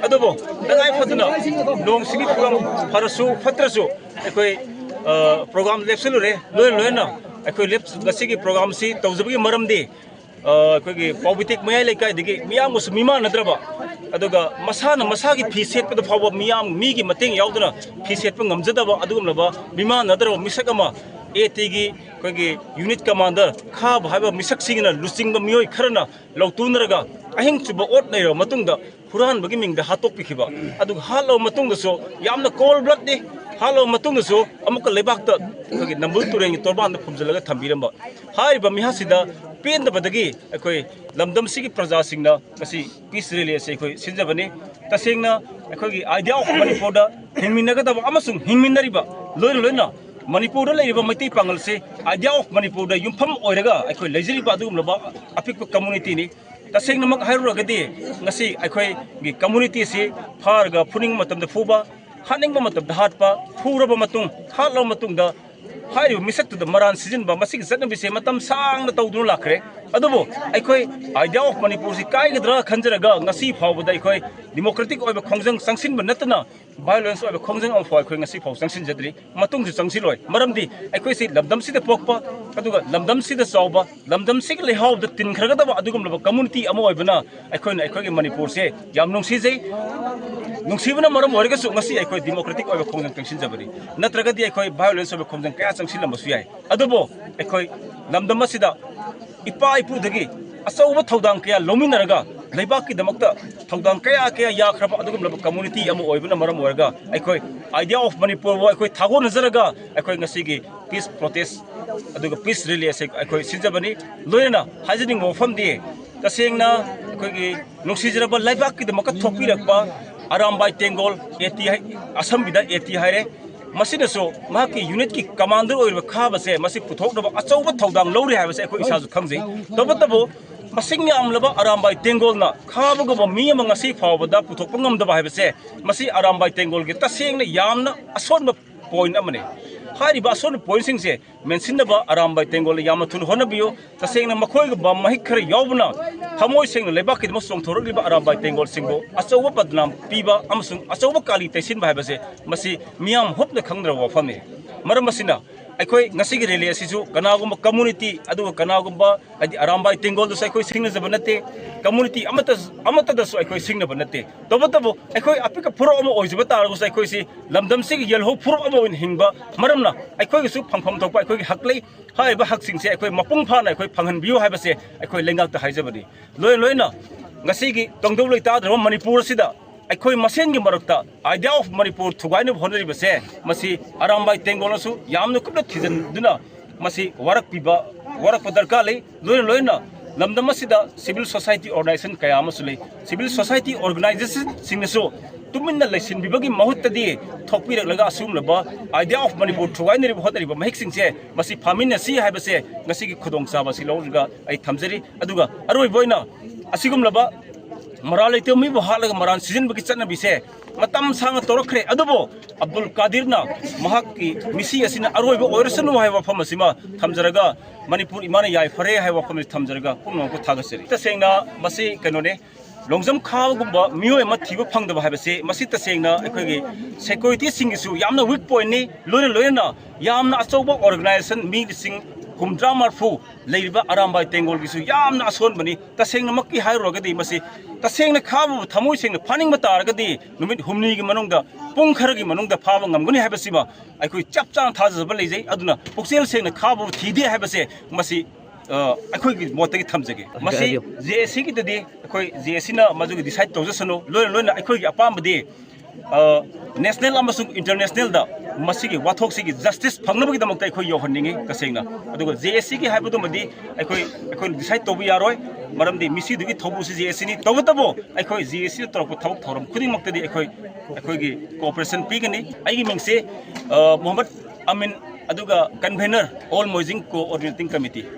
ꯑꯗꯨꯕꯨ ꯇꯉꯥꯏ ꯐꯗꯅ ꯅꯣꯡꯁꯤꯒꯤ ꯐꯤꯕꯝ ꯐꯔꯁꯨ ꯐꯠꯇ꯭ꯔꯁꯨ ꯑꯩꯈꯣꯏ ꯄ꯭ꯔꯣꯒ꯭ꯔꯥꯝ ꯂꯦꯞꯁꯤꯜꯂꯨꯔꯦ ꯂꯣꯏꯅ ꯑꯩꯈꯣꯏ ꯉꯁꯤꯒꯤ ꯄ꯭ꯔꯣꯒ꯭ꯔꯥꯝꯁꯤ ꯇꯧꯖꯕꯒꯤ ꯃꯔꯝꯗꯤ ꯑꯩꯈꯣꯏꯒꯤ ꯄꯥꯎꯕꯤꯇꯦꯛ ꯃꯌꯥꯏ ꯂꯩꯀꯥꯏꯗꯒꯤ ꯃꯤꯌꯥꯝꯒꯁꯨ ꯃꯤꯃꯥꯟꯅꯗ꯭ꯔꯕ ꯑꯗꯨꯒ ꯃꯁꯥꯒꯤ ꯐꯤ ꯁꯦꯠꯄꯗ ꯐꯥꯎꯕ ꯃꯤꯒꯤ ꯃꯇꯦꯡ ꯌꯥꯎꯗꯅ ꯐꯤ ꯁꯦꯠꯄ ꯉꯝꯖꯗꯕ ꯑꯗꯨꯒꯨꯝꯂꯕ ꯃꯤꯃꯥꯟꯅꯗ꯭ꯔꯕ ꯃꯤꯁꯛ ꯑꯃ ATꯒꯤ ꯑꯩꯈꯣꯏꯒꯤ ꯌꯨꯅꯤꯠ ꯀꯃꯥꯟꯗꯔ ꯈꯥꯕ ꯍꯥꯏꯕ ꯃꯤꯁꯛꯁꯤꯡꯅ ꯂꯨꯆꯤꯡꯕ ꯃꯤꯑꯣꯏ ꯈꯔꯅ ꯂꯧꯇꯨꯅꯔꯒ ꯑꯍꯤꯡ ꯆꯨꯞꯄ ꯑꯣꯠ ꯂꯩꯔꯕ ꯃꯇꯨꯡꯗ ꯍꯨꯔꯥꯟꯕꯒꯤ ꯃꯤꯡꯗ ꯍꯥꯠꯇꯣꯛꯄꯤꯈꯤꯕ ꯑꯗꯨꯒ ꯍꯥꯠꯂꯕ ꯃꯇꯨꯡꯗꯁꯨ ꯌꯥꯝꯅ ꯀꯣꯜ ꯕ꯭ꯂꯗꯅꯤ ꯍꯥꯠꯂꯕ ꯃꯇꯨꯡꯗꯁꯨ ꯑꯃꯨꯛꯀ ꯂꯩꯕꯥꯛꯇ ꯑꯩꯈꯣꯏꯒꯤ ꯅꯝꯕꯨꯜ ꯇꯨꯔꯦꯟꯒꯤ ꯇꯣꯔꯕꯥꯟꯗ ꯐꯨꯝꯖꯤꯜꯂꯒ ꯊꯝꯕꯤꯔꯝꯕ ꯍꯥꯏꯔꯤꯕ ꯃꯤꯍꯥꯠꯁꯤꯗ ꯄꯦꯟꯗꯕꯗꯒꯤ ꯑꯩꯈꯣꯏ ꯂꯝꯗꯝꯁꯤꯒꯤ ꯄ꯭ꯔꯖꯥꯁꯤꯡꯅ ꯉꯁꯤ ꯄꯤꯁ ꯔꯦꯂꯤ ꯑꯁꯤ ꯑꯩꯈꯣꯏ ꯁꯤꯟꯖꯕꯅꯤ ꯇꯁꯦꯡꯅ ꯑꯩꯈꯣꯏꯒꯤ ꯑꯥꯏꯗꯤꯌꯥ ꯑꯣꯐ ꯃꯅꯤꯄꯨꯔꯗ ꯍꯤꯡꯃꯤꯟꯅꯒꯗꯕ ꯑꯃꯁꯨꯡ ꯍꯤꯡꯃꯤꯟꯅꯔꯤꯕ ꯂꯣꯏꯅ ꯃꯅꯤꯄꯨꯔꯗ ꯂꯩꯔꯤꯕ ꯃꯩꯇꯩ ꯄꯥꯡꯒꯜꯁꯤ ꯑꯥꯏꯗꯤꯌꯥ ꯑꯣꯐ ꯃꯅꯤꯄꯨꯔꯗ ꯌꯨꯝꯐꯝ ꯑꯣꯏꯔꯒ ꯑꯩꯈꯣꯏ ꯂꯩꯖꯔꯤꯕ ꯑꯗꯨꯒꯨꯝꯂꯕ ꯑꯄꯤꯛꯄ ꯀꯝꯃꯨꯅꯤꯇꯤꯅꯤ ꯇꯁꯦꯡꯅꯃꯛ ꯍꯥꯏꯔꯨꯔꯒꯗꯤ ꯉꯁꯤ ꯑꯩꯈꯣꯏꯒꯤ ꯀꯝꯃꯨꯅꯤꯇꯤꯁꯤ ꯐꯥꯔꯒ ꯐꯨꯅꯤꯡꯕ ꯃꯇꯝꯗ ꯐꯨꯕ ꯍꯥꯠꯅꯤꯡꯕ ꯃꯇꯝꯗ ꯍꯥꯠꯄ ꯐꯨꯔꯕ ꯃꯇꯨꯡ ꯍꯥꯠꯂꯕ ꯃꯇꯨꯡꯗ ꯍꯥꯏꯔꯤꯕ ꯃꯤꯁꯛꯇꯨꯗ ꯃꯔꯥꯟ ꯁꯤꯖꯤꯟꯕ ꯃꯁꯤꯒꯤ ꯆꯠꯅꯕꯤꯁꯦ ꯃꯇꯝ ꯁꯥꯡꯅ ꯇꯧꯗꯨꯅ ꯂꯥꯛꯈ꯭ꯔꯦ ꯑꯗꯨꯕꯨ ꯑꯩꯈꯣꯏ ꯑꯥꯏꯗꯤꯌꯥ ꯑꯣꯐ ꯃꯅꯤꯄꯨꯔꯁꯤ ꯀꯥꯏꯒꯗ꯭ꯔꯥ ꯈꯟꯖꯔꯒ ꯉꯁꯤ ꯐꯥꯎꯕꯗ ꯑꯩꯈꯣꯏ ꯗꯤꯃꯣꯀ꯭ꯔꯦꯇꯤꯛ ꯑꯣꯏꯕ ꯈꯣꯡꯖꯪ ꯆꯪꯁꯤꯟꯕ ꯅꯠꯇꯅ ꯚꯥꯏꯑꯣꯂꯦꯟꯁ ꯑꯣꯏꯕ ꯈꯣꯡꯖꯪ ꯑꯃꯐꯥꯎ ꯑꯩꯈꯣꯏ ꯉꯁꯤ ꯐꯥꯎ ꯆꯪꯁꯤꯟꯖꯗ꯭ꯔꯤ ꯃꯇꯨꯡꯁꯨ ꯆꯪꯁꯤꯜꯂꯣꯏ ꯃꯔꯝꯗꯤ ꯑꯩꯈꯣꯏꯁꯤ ꯂꯝꯗꯝꯁꯤꯗ ꯄꯣꯛꯄ ꯑꯗꯨꯒ ꯂꯝꯗꯝꯁꯤꯗ ꯆꯥꯎꯕ ꯂꯝꯗꯝꯁꯤꯒꯤ ꯂꯩꯍꯥꯎꯗ ꯇꯤꯟꯈ꯭ꯔꯒꯗꯕ ꯑꯗꯨꯒꯨꯝꯂꯕ ꯀꯝꯃꯨꯅꯤꯇꯤ ꯑꯃ ꯑꯣꯏꯕꯅ ꯑꯩꯈꯣꯏꯒꯤ ꯃꯅꯤꯄꯨꯔꯁꯦ ꯌꯥꯝ ꯅꯨꯡꯁꯤꯖꯩ ꯅꯨꯡꯁꯤꯕꯅ ꯃꯔꯝ ꯑꯣꯏꯔꯒꯁꯨ ꯉꯁꯤ ꯑꯩꯈꯣꯏ ꯗꯤꯃꯣꯀ꯭ꯔꯦꯇꯤꯛ ꯑꯣꯏꯕ ꯈꯣꯡꯖꯪ ꯆꯪꯁꯤꯟꯖꯕꯅꯤ ꯅꯠꯇ꯭ꯔꯒꯗꯤ ꯑꯩꯈꯣꯏ ꯚꯥꯏꯑꯣꯂꯦꯟꯁ ꯑꯣꯏꯕ ꯈꯣꯡꯖꯪ ꯀꯌꯥ ꯆꯪꯁꯤꯜꯂꯝꯕꯁꯨ ꯌꯥꯏ ꯑꯗꯨꯕꯨ ꯑꯩꯈꯣꯏ ꯂꯝꯗꯝ ꯑꯁꯤꯗ ꯏꯄꯥ ꯏꯄꯨꯗꯒꯤ ꯑꯆꯧꯕ ꯊꯧꯗꯥꯡ ꯀꯌꯥ ꯂꯧꯃꯤꯟꯅꯔꯒ ꯂꯩꯕꯥꯛꯀꯤꯗꯃꯛꯇ ꯊꯧꯗꯥꯡꯀꯌꯥ ꯌꯥꯈ꯭ꯔꯕ ꯑꯗꯨꯒꯨꯝꯂꯕ ꯀꯝꯃꯨꯅꯤꯇꯤ ꯑꯃ ꯑꯣꯏꯕꯅ ꯃꯔꯝ ꯑꯣꯏꯔꯒ ꯑꯩꯈꯣꯏ ꯑꯥꯏꯗꯤꯌꯥ ꯑꯣꯐ ꯃꯅꯤꯄꯨꯔꯕꯨ ꯑꯩꯈꯣꯏ ꯊꯥꯒꯣꯟꯅꯖꯔꯒ ꯑꯩꯈꯣꯏ ꯉꯁꯤꯒꯤ ꯄꯤꯁ ꯄ꯭ꯔꯣꯇꯦꯁ ꯑꯗꯨꯒ ꯄꯤꯁ ꯔꯦꯂꯤ ꯑꯁꯤ ꯑꯩꯈꯣꯏ ꯁꯤꯟꯖꯕꯅꯤ ꯂꯣꯏꯅꯅ ꯍꯥꯏꯖꯅꯤꯡꯕ ꯋꯥꯐꯝꯗꯤ ꯇꯁꯦꯡꯅ ꯑꯩꯈꯣꯏꯒꯤ ꯅꯨꯡꯁꯤꯖꯔꯕ ꯂꯩꯕꯥꯛꯀꯤꯗꯃꯛꯇ ꯊꯣꯛꯄꯤꯔꯛꯄ ꯑꯔꯥꯝꯕꯥꯏ ꯇꯦꯡꯒꯣꯜ AT ꯑꯁꯝꯕꯤꯗ AT ꯍꯥꯏꯔꯦ ꯃꯁꯤꯅꯁꯨ ꯃꯍꯥꯛꯀꯤ ꯌꯨꯅꯤꯠꯀꯤ ꯀꯃꯥꯟꯗꯔ ꯑꯣꯏꯔꯤꯕ ꯈꯥꯕꯁꯦ ꯃꯁꯤ ꯄꯨꯊꯣꯛꯅꯕ ꯑꯆꯧꯕ ꯊꯧꯗꯥꯡ ꯂꯧꯔꯤ ꯍꯥꯏꯕꯁꯦ ꯑꯩꯈꯣꯏ ꯏꯁꯥꯁꯨ ꯈꯪꯖꯩ ꯇꯧꯕꯇꯕꯨ ꯃꯁꯤꯡ ꯌꯥꯝꯂꯕ ꯑꯔꯥꯝꯕꯥꯏ ꯇꯦꯡꯒꯣꯜꯅ ꯈꯥꯕꯒꯨꯝꯕ ꯃꯤ ꯑꯃ ꯉꯁꯤ ꯐꯥꯎꯕꯗ ꯄꯨꯊꯣꯛꯄ ꯉꯝꯗꯕ ꯍꯥꯏꯕꯁꯦ ꯃꯁꯤ ꯑꯔꯥꯝꯕꯥꯏ ꯇꯦꯡꯒꯣꯜꯒꯤ ꯇꯁꯦꯡꯅ ꯌꯥꯝꯅ ꯑꯁꯣꯟꯕ ꯄꯣꯏꯟ ꯑꯃꯅꯤ ꯍꯥꯏꯔꯤꯕ ꯑꯁꯣꯟꯕ ꯄꯣꯏꯟꯁꯤꯡꯁꯦ ꯃꯦꯟꯁꯤꯟꯅꯕ ꯑꯔꯥꯝꯕꯥꯏ ꯇꯦꯡꯒꯣꯜꯅ ꯌꯥꯝꯅ ꯊꯨꯅ ꯍꯣꯠꯅꯕꯤꯌꯨ ꯇꯁꯦꯡꯅ ꯃꯈꯣꯏꯒꯨꯝꯕ ꯃꯍꯤꯛ ꯈꯔ ꯌꯥꯎꯕꯅ ꯊꯃꯣꯏ ꯁꯦꯡꯅ ꯂꯩꯕꯥꯛꯀꯤꯗꯃꯛ ꯆꯣꯡꯊꯣꯔꯛꯂꯤꯕ ꯑꯔꯥꯝꯕꯥꯏ ꯇꯦꯡꯒꯣꯜꯁꯤꯡꯕꯨ ꯑꯆꯧꯕ ꯕꯗꯅꯥꯝ ꯄꯤꯕ ꯑꯃꯁꯨꯡ ꯑꯆꯧꯕ ꯀꯥꯂꯤ ꯇꯩꯁꯤꯟꯕ ꯍꯥꯏꯕꯁꯦ ꯃꯁꯤ ꯃꯤꯌꯥꯝ ꯍꯨꯞꯅ ꯈꯪꯗ꯭ꯔꯕ ꯋꯥꯐꯝꯅꯤ ꯃꯔꯝ ꯑꯁꯤꯅ ꯑꯩꯈꯣꯏ ꯉꯁꯤꯒꯤ ꯔꯦꯂꯤ ꯑꯁꯤꯁꯨ ꯀꯅꯥꯒꯨꯝꯕ ꯀꯝꯃꯨꯅꯤꯇꯤ ꯑꯗꯨꯒ ꯀꯅꯥꯒꯨꯝꯕ ꯍꯥꯏꯗꯤ ꯑꯔꯥꯝꯕꯥꯏ ꯇꯦꯡꯒꯣꯜꯗꯁꯨ ꯑꯩꯈꯣꯏ ꯁꯤꯡꯅꯖꯕ ꯅꯠꯇꯦ ꯀꯝꯃꯨꯅꯤꯇꯤ ꯑꯃꯠꯇꯗꯁꯨ ꯑꯩꯈꯣꯏ ꯁꯤꯡꯅꯕ ꯅꯠꯇꯦ ꯇꯧꯕꯇꯕꯨ ꯑꯩꯈꯣꯏ ꯑꯄꯤꯛꯄ ꯐꯨꯔꯨꯞ ꯑꯃ ꯑꯣꯏꯖꯕ ꯇꯥꯔꯒꯁꯨ ꯑꯩꯈꯣꯏꯁꯤ ꯂꯝꯗꯝꯁꯤꯒꯤ ꯌꯦꯜꯍꯧ ꯐꯨꯔꯨꯞ ꯑꯃ ꯑꯣꯏꯅ ꯍꯤꯡꯕ ꯃꯔꯝꯅ ꯑꯩꯈꯣꯏꯒꯤꯁꯨ ꯐꯪꯐꯝ ꯊꯣꯛꯄ ꯑꯩꯈꯣꯏꯒꯤ ꯍꯛ ꯂꯩ ꯍꯥꯏꯔꯤꯕ ꯍꯛꯁꯤꯡꯁꯦ ꯑꯩꯈꯣꯏ ꯃꯄꯨꯡ ꯐꯥꯅ ꯑꯩꯈꯣꯏ ꯐꯪꯍꯟꯕꯤꯌꯨ ꯍꯥꯏꯕꯁꯦ ꯑꯩꯈꯣꯏ ꯂꯩꯉꯥꯛꯇ ꯍꯥꯏꯖꯕꯅꯤ ꯂꯣꯏꯅ ꯉꯁꯤꯒꯤ ꯇꯪꯗꯧ ꯂꯩꯇꯥꯗ꯭ꯔꯕ ꯃꯅꯤꯄꯨꯔ ꯑꯁꯤꯗ ꯑꯩꯈꯣꯏ ꯃꯁꯦꯟꯒꯤ ꯃꯔꯛꯇ ꯑꯥꯏꯗꯤꯌꯥ ꯑꯣꯐ ꯃꯅꯤꯄꯨꯔ ꯊꯨꯒꯥꯏꯅꯕ ꯍꯣꯠꯅꯔꯤꯕꯁꯦ ꯃꯁꯤ ꯑꯔꯥꯝꯕꯥꯏ ꯇꯦꯡꯒꯣꯜꯅꯁꯨ ꯌꯥꯝꯅ ꯀꯨꯞꯅ ꯊꯤꯖꯤꯟꯗꯨꯅ ꯃꯁꯤ ꯋꯥꯔꯛꯄ ꯗꯔꯀꯥꯔ ꯂꯩ ꯂꯣꯏꯅ ꯂꯝꯗꯝ ꯑꯁꯤꯗ ꯁꯤꯚꯤꯜ ꯁꯣꯁꯥꯏꯇꯤ ꯑꯣꯔꯒꯅꯥꯏꯖꯦꯁꯟ ꯀꯌꯥ ꯑꯃꯁꯨ ꯂꯩ ꯁꯤꯚꯤꯜ ꯁꯣꯁꯥꯏꯇꯤ ꯑꯣꯔꯒꯅꯥꯏꯖꯦꯁꯟꯁꯤꯡꯅꯁꯨ ꯇꯨꯃꯤꯟꯅ ꯂꯩꯁꯤꯟꯕꯤꯕꯒꯤ ꯃꯍꯨꯠꯇꯗꯤ ꯊꯣꯛꯄꯤꯔꯛꯂꯒ ꯑꯁꯤꯒꯨꯝꯂꯕ ꯑꯥꯏꯗꯤꯌꯥ ꯑꯣꯐ ꯃꯅꯤꯄꯨꯔ ꯊꯨꯒꯥꯏꯅꯔꯤꯕ ꯍꯣꯠꯅꯔꯤꯕ ꯃꯍꯤꯛꯁꯤꯡꯁꯦ ꯃꯁꯤ ꯐꯥꯃꯤꯟꯅꯁꯤ ꯍꯥꯏꯕꯁꯦ ꯉꯁꯤꯒꯤ ꯈꯨꯗꯣꯡꯆꯥꯕ ꯑꯁꯤ ꯂꯧꯔꯒ ꯑꯩ ꯊꯝꯖꯔꯤ ꯑꯗꯨꯒ ꯑꯔꯣꯏꯕ ꯑꯣꯏꯅ ꯑꯁꯤꯒꯨꯝꯂꯕ ꯃꯔꯥꯜ ꯂꯩꯇꯕ ꯃꯤꯕꯨ ꯍꯥꯠꯂꯒ ꯃꯔꯥꯟ ꯁꯤꯖꯤꯟꯕꯒꯤ ꯆꯠꯅꯕꯤꯁꯦ ꯃꯇꯝ ꯁꯥꯡꯅ ꯇꯧꯔꯛꯈ꯭ꯔꯦ ꯑꯗꯨꯕꯨ ꯑꯕꯗꯨꯜ ꯀꯥꯗꯤꯔꯅ ꯃꯍꯥꯛꯀꯤ ꯃꯤꯁꯤ ꯑꯁꯤꯅ ꯑꯔꯣꯏꯕ ꯑꯣꯏꯔꯁꯅꯨ ꯍꯥꯏꯕ ꯋꯥꯐꯝ ꯑꯁꯤꯃ ꯊꯝꯖꯔꯒ ꯃꯅꯤꯄꯨꯔ ꯏꯃꯥꯅ ꯌꯥꯏꯐꯔꯦ ꯍꯥꯏꯕ ꯋꯥꯐꯝ ꯑꯁꯤ ꯊꯝꯖꯔꯒ ꯄꯨꯝꯅꯃꯛꯄꯨ ꯊꯥꯒꯠꯆꯔꯤ ꯇꯁꯦꯡꯅ ꯃꯁꯤ ꯀꯩꯅꯣꯅꯦ ꯂꯣꯡꯖꯝ ꯈꯥꯕꯒꯨꯝꯕ ꯃꯤꯑꯣꯏ ꯑꯃ ꯊꯤꯕ ꯐꯪꯗꯕ ꯍꯥꯏꯕꯁꯤ ꯃꯁꯤ ꯇꯁꯦꯡꯅ ꯑꯩꯈꯣꯏꯒꯤ ꯁꯦꯀ꯭ꯌꯨꯔꯤꯇꯤꯁꯤꯡꯒꯤꯁꯨ ꯌꯥꯝꯅ ꯋꯤꯛ ꯄꯣꯏꯟꯠꯅꯤ ꯂꯣꯏꯅꯅ ꯌꯥꯝꯅ ꯑꯆꯧꯕ ꯑꯣꯔꯒꯅꯥꯏꯖꯦꯁꯟ ꯃꯤ ꯂꯤꯁꯤꯡ 60-40 ꯂꯩꯔꯤꯕ ꯑꯔꯥꯝꯕꯥꯏ ꯇꯦꯡꯒꯣꯜꯒꯤꯁꯨ ꯌꯥꯝꯅ ꯑꯁꯣꯟꯕꯅꯤ ꯇꯁꯦꯡꯅꯃꯛꯀꯤ ꯍꯥꯏꯔꯨꯔꯒꯗꯤ ꯃꯁꯤ ꯇꯁꯦꯡꯅ ꯈꯥꯕꯕꯨ ꯊꯃꯣꯏ ꯁꯦꯡꯅ ꯐꯥꯅꯤꯡꯕ ꯇꯥꯔꯒꯗꯤ ꯅꯨꯃꯤꯠ 6ꯅꯤꯒꯤ ꯃꯅꯨꯡꯗ ꯄꯨꯡ ꯈꯔꯒꯤ ꯃꯅꯨꯡꯗ ꯐꯥꯕ ꯉꯝꯒꯅꯤ ꯍꯥꯏꯕꯁꯤꯃ ꯑꯩꯈꯣꯏ ꯆꯞ ꯆꯥꯅ ꯊꯥꯖꯕ ꯂꯩꯖꯩ ꯑꯗꯨꯅ ꯄꯨꯛꯆꯦꯜ ꯁꯦꯡꯅ ꯈꯥꯕꯕꯨ ꯊꯤꯗꯦ ꯍꯥꯏꯕꯁꯦ ꯃꯁꯤ ꯑꯩꯈꯣꯏꯒꯤ ꯃꯣꯠꯇꯒꯤ ꯊꯝꯖꯒꯦ ꯃꯁꯤ JSCꯒꯤꯗꯗꯤ ꯑꯩꯈꯣꯏ JSCꯅ ꯃꯗꯨꯒꯤ ꯗꯤꯁꯥꯏꯗ ꯇꯧꯖꯁꯅꯨ ꯂꯣꯏꯅ ꯑꯩꯈꯣꯏꯒꯤ ꯑꯄꯥꯝꯕꯗꯤ ꯅꯦꯁꯅꯦꯜ ꯑꯃꯁꯨꯡ ꯏꯟꯇꯔꯅꯦꯁꯅꯦꯜꯗ ꯃꯁꯤꯒꯤ ꯋꯥꯊꯣꯛꯁꯤꯒꯤ ꯖꯁꯇꯤꯁ ꯐꯪꯅꯕꯒꯤꯗꯃꯛꯇ ꯑꯩꯈꯣꯏ ꯌꯧꯍꯟꯅꯤꯡꯉꯤ ꯇꯁꯦꯡꯅ ꯑꯗꯨꯒ JSCꯒꯤ ꯍꯥꯏꯕꯗꯨꯃꯗꯤ ꯑꯩꯈꯣꯏꯅ ꯗꯤꯁꯥꯏꯗ ꯇꯧꯕ ꯌꯥꯔꯣꯏ ꯃꯔꯝꯗꯤ ꯃꯤꯁꯤꯗꯨꯒꯤ ꯊꯧꯕꯨꯁꯤ JSCꯅꯤ ꯇꯧꯕꯇꯕꯨ ꯑꯩꯈꯣꯏ JSCꯅ ꯇꯧꯔꯛꯄ ꯊꯕꯛ ꯊꯧꯔꯝ ꯈꯨꯗꯤꯡꯃꯛꯇꯗꯤ ꯑꯩꯈꯣꯏꯒꯤ ꯀooperation ꯄꯤꯒꯅꯤ ꯑꯩꯒꯤ ꯃꯤꯡꯁꯦ ꯃꯣꯍꯝꯃꯗ ꯑꯃꯤꯟ ꯑꯗꯨꯒ ꯀꯟꯚꯦꯅꯔ ꯑꯣꯜ ꯃꯣꯏꯖꯤꯡ ꯀꯣꯑꯣꯔꯗꯤꯅꯦꯇꯤꯡ ꯀꯃꯤꯇꯤ